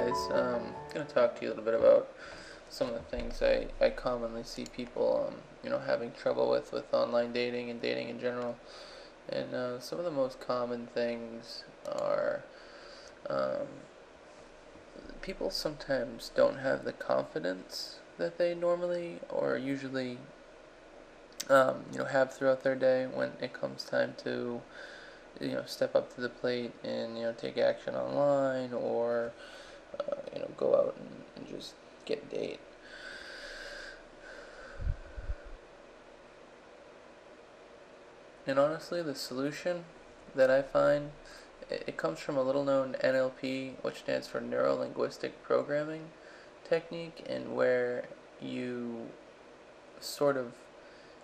guys. I'm going to talk to you a little bit about some of the things I commonly see people, having trouble with online dating and dating in general. And some of the most common things are um, people sometimes don't have the confidence that they normally or usually, have throughout their day when it comes time to, step up to the plate and, take action online or go out and just get a date. And honestly, the solution that I find, it comes from a little known NLP, which stands for Neuro Linguistic Programming technique, and where you sort of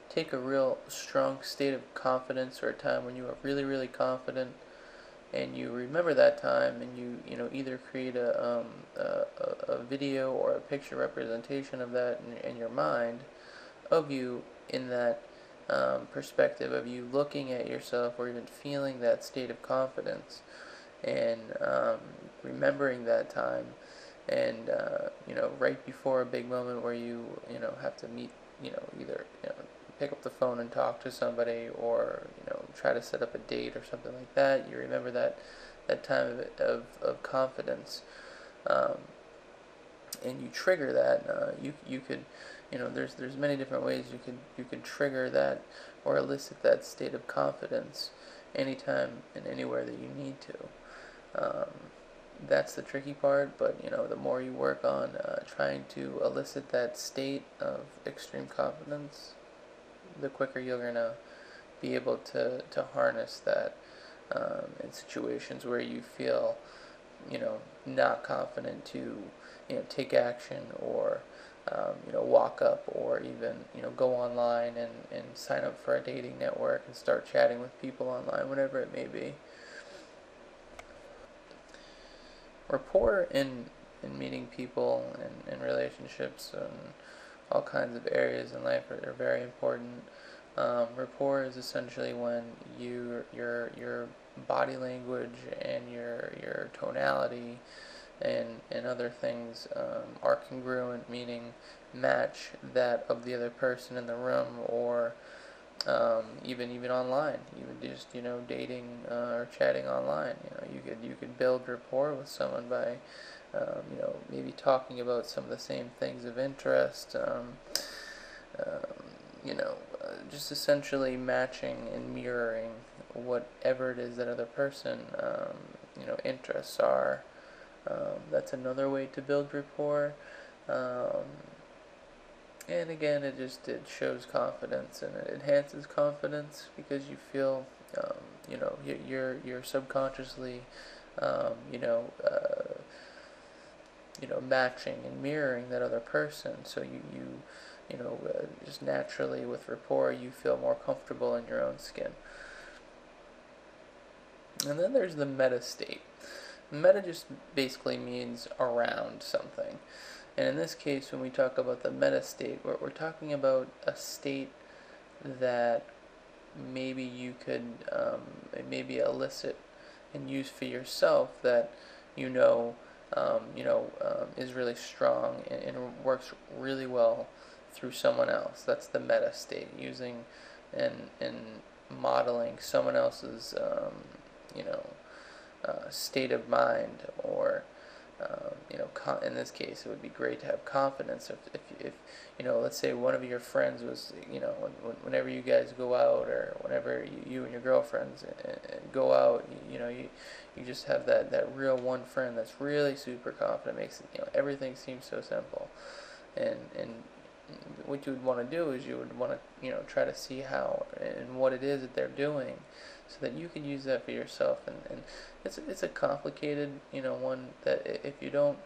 take a real strong state of confidence or a time when you are really, really confident, and you remember that time, and you either create a video or a picture representation of that in your mind of you in that perspective of you looking at yourself or even feeling that state of confidence and remembering that time and right before a big moment where you have to meet, either pick up the phone and talk to somebody or try to set up a date or something like that. You remember that time of confidence, um, and you trigger that. You could, there's many different ways you could trigger that or elicit that state of confidence anytime and anywhere that you need to. That's the tricky part, but the more you work on trying to elicit that state of extreme confidence, the quicker you're gonna be able to harness that in situations where you feel not confident to take action or walk up or even go online and sign up for a dating network and start chatting with people online, whatever it may be. Rapport in meeting people and relationships and all kinds of areas in life are very important. Rapport is essentially when your body language and your tonality and other things are congruent, meaning match that of the other person in the room or even online, even just dating or chatting online. You could build rapport with someone by maybe talking about some of the same things of interest. Just essentially matching and mirroring whatever it is that other person interests are. That's another way to build rapport. Um, and again, it shows confidence and it enhances confidence because you feel you're subconsciously um, you know uh, matching and mirroring that other person. So just naturally with rapport you feel more comfortable in your own skin. And then there's the meta state. Meta just basically means around something. And in this case, when we talk about the meta state, we're talking about a state that maybe you could maybe elicit and use for yourself that is really strong and works really well through someone else. That's the meta state, using and modeling someone else's state of mind or in this case, it would be great to have confidence if let's say one of your friends was, whenever you guys go out or whenever you and your girlfriends go out, you just have that real one friend that's really super confident, makes it, everything seems so simple, and what you would want to do is you would want to, try to see how and what it is that they're doing so that you can use that for yourself. And it's a complicated, one that if you don't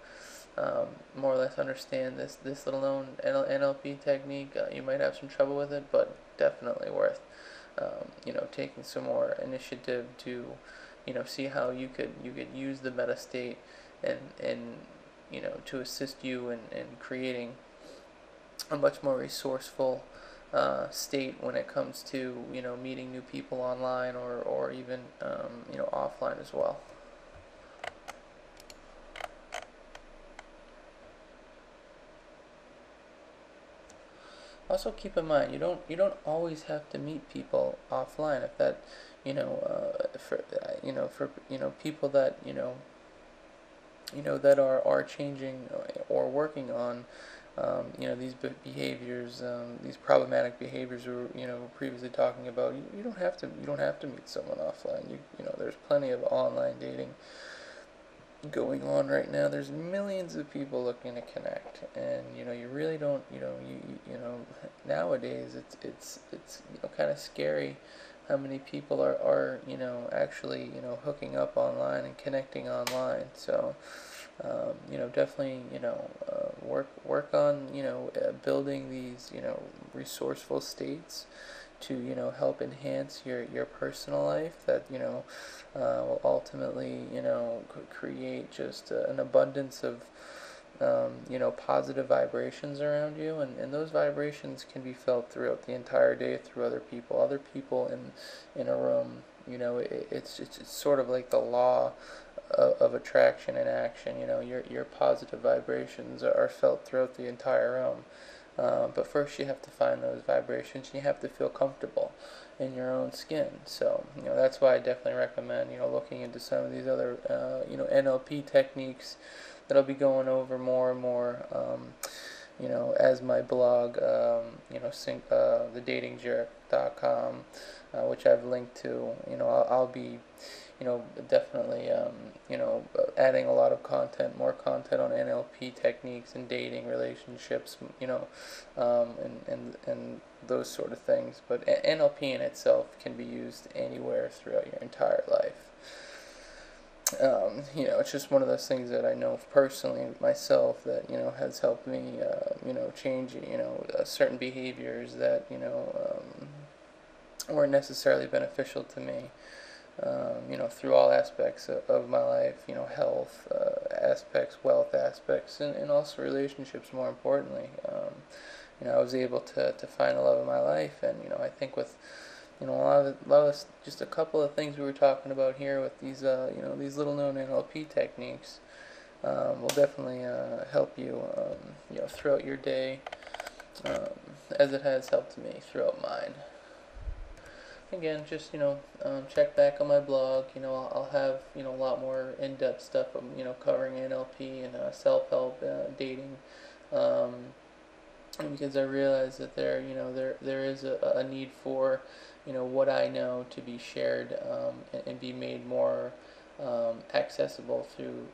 more or less understand this little known NLP technique, you might have some trouble with it, but definitely worth, taking some more initiative to, see how you could use the meta state and to assist you in creating a much more resourceful state when it comes to meeting new people online or even offline as well. also keep in mind you don't always have to meet people offline. If that, for people that that are changing or working on these behaviors, these problematic behaviors we were previously talking about. You don't have to meet someone offline. There's plenty of online dating going on right now. There's millions of people looking to connect, and you really don't. Nowadays it's kind of scary how many people are actually hooking up online and connecting online. So definitely work on building these resourceful states to help enhance your personal life that will ultimately create just an abundance of positive vibrations around you, and those vibrations can be felt throughout the entire day through other people in a room. It's sort of like the law of attraction and action. Your positive vibrations are felt throughout the entire room. But first, you have to find those vibrations. You have to feel comfortable in your own skin. So, that's why I definitely recommend, looking into some of these other, NLP techniques that I'll be going over more and more, as my blog, thedatingjerk.com, which I've linked to. I'll be definitely, adding a lot of content, more content on NLP techniques and dating, relationships, and those sort of things. But NLP in itself can be used anywhere throughout your entire life. It's just one of those things that I know personally myself that, has helped me, change, certain behaviors that, weren't necessarily beneficial to me. Through all aspects of my life, health aspects, wealth aspects, and also relationships, more importantly. I was able to find the love of my life, and, I think with, just a couple of things we were talking about here with these, these little known NLP techniques, will definitely help you, throughout your day, as it has helped me throughout mine. Again, just check back on my blog. I'll have a lot more in-depth stuff. Covering NLP and self-help, dating, because I realize that there is a need for what I know to be shared, and be made more accessible through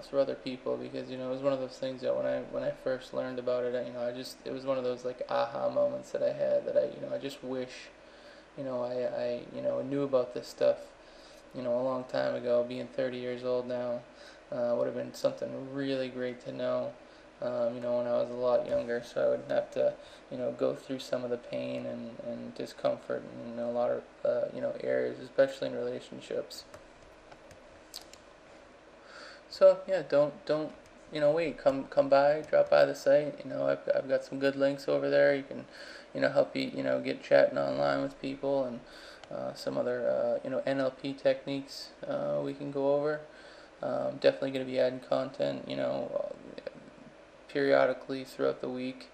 through other people, because it was one of those things that when I first learned about it, it was one of those like aha moments that I had, that I just wish I knew about this stuff a long time ago. Being 30 years old now, would have been something really great to know, when I was a lot younger, so I wouldn't have to go through some of the pain and discomfort in a lot of areas, especially in relationships. So yeah, don't wait. Come by, drop by the site. I've got some good links over there. You can help you get chatting online with people, and some other NLP techniques we can go over. Definitely going to be adding content periodically throughout the week.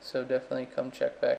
So definitely come check back